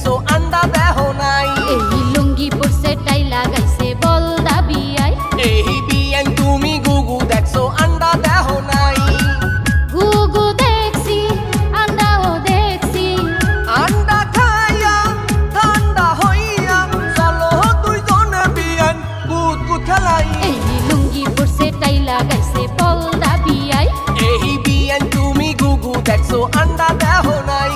দেখছো আন্ডা দেহ নাই। এই লুঙ্গি পরছে টাই লাগাইছে বল দাবি আই। এই বিয়ান তুমি গুগু দেখছো আন্ডা দেহ নাই। গুগু দেখছি আন্ডাও দেখছি, আন্ডা খাইয়া ঠান্ডা হইয়া চলো দুইজনে বিয়ান কুত কুত খেলাই। এই লুঙ্গি পরছে টাই লাগাইছে বল দাবি আই। এই বিয়ান তুমি গুগু দেখছো আন্ডা দেহ নাই।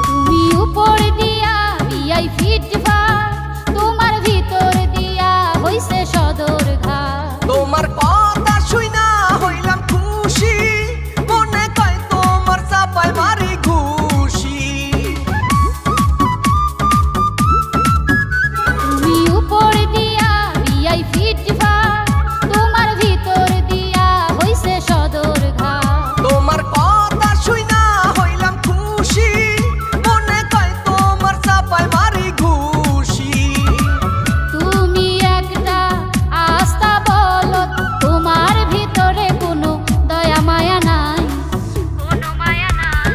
তুমি উপর দিয়া বিয়াই ফিটফার, তোমার ভিতর দিয়া হইছে সদর ঘা। তোমার কথা শুইনা হইলাম খুশি, মনে কয় তোমার চাপায় মারি ঘুষি। তুমি উপর দিয়া বিয়াই ফিটফার, তোমার ভিতর দিয়া হইছে সদর ঘা। তোমার কথা শুইনা হইলাম খুশি, মনে কয় তোমার চাপায় মারি ঘুষি। তুমি একটা আস্থা বলো, তোমার ভিতরে কোনো দয়া মায়া নাই, কোনো মায়া নাই।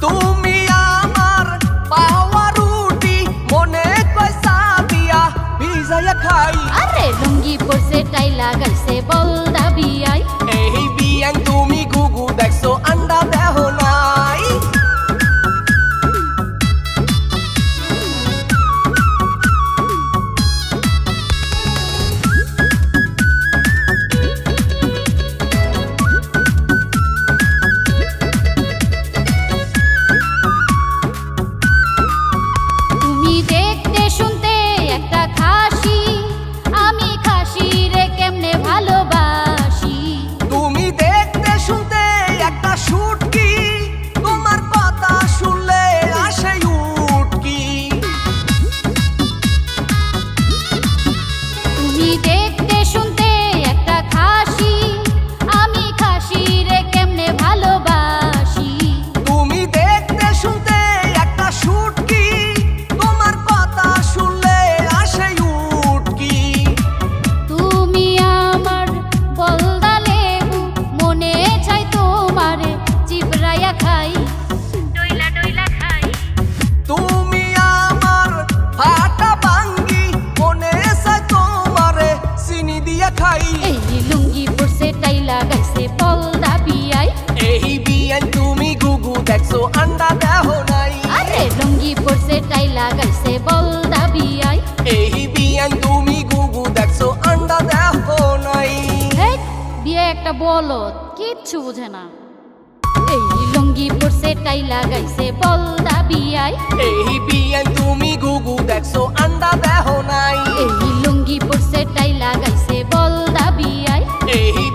তুমি আমার পাওয়া রুটি, মনে কয় চা দিয়া ভিজাইয়া খাই। আরে লুঙ্গি পরছে টাই লাগাইছে বল দাবি আই। এই বিয়ান তুমি গুগু দেখছো আন্ডা দেহ নাই। তুমি দেখতে শুনতে একটা খাসি, আমি খাসি রে কেমনে ভালোবাসি। তুমি দেখতে শুনতে একটা শুটকি, তোমার কথা শুনলে আসে উটকি। তুমি দেখতে শুনতে একটা খাসি, আমি খাসি রে কেমনে ভালোবাসি। তুমি দেখতে শুনতে একটা শুটকি, তোমার কথা শুনলে আসে উটকি। তুমি আমার বলদা লেবু, মনে চাই তোমারে চিবরাইয়া খাই, ডইলা ডইলা খাই। তুমি আমার ফাটা বাঙ্গি, মনে চায় তোমারে চিনি দিয়া খাই। এই লুঙ্গি পরছে টাই লাগাইছে বল দাবি আই। এই বিয়ান তুমি গুগু দেখছো আন্ডা দেহ নাই। আরে লুঙ্গি পরছে টাই লাগাইছে বল দাবি আই। এই বিয়ান তুমি গুগু দেখছো আন্ডা দেহ নাই। হেই, বিয়ে একটা বলদ, কিচ্ছু বুঝে না। এই লুঙ্গি পরছে টাই লাগাইছে বল দাবি আই। এই বিয়ান তুমি গুগু দেখছো আন্ডা দেহ নাই। এই লুঙ্গি পরছে টাই লাগাইছে বল দাবি আই। এই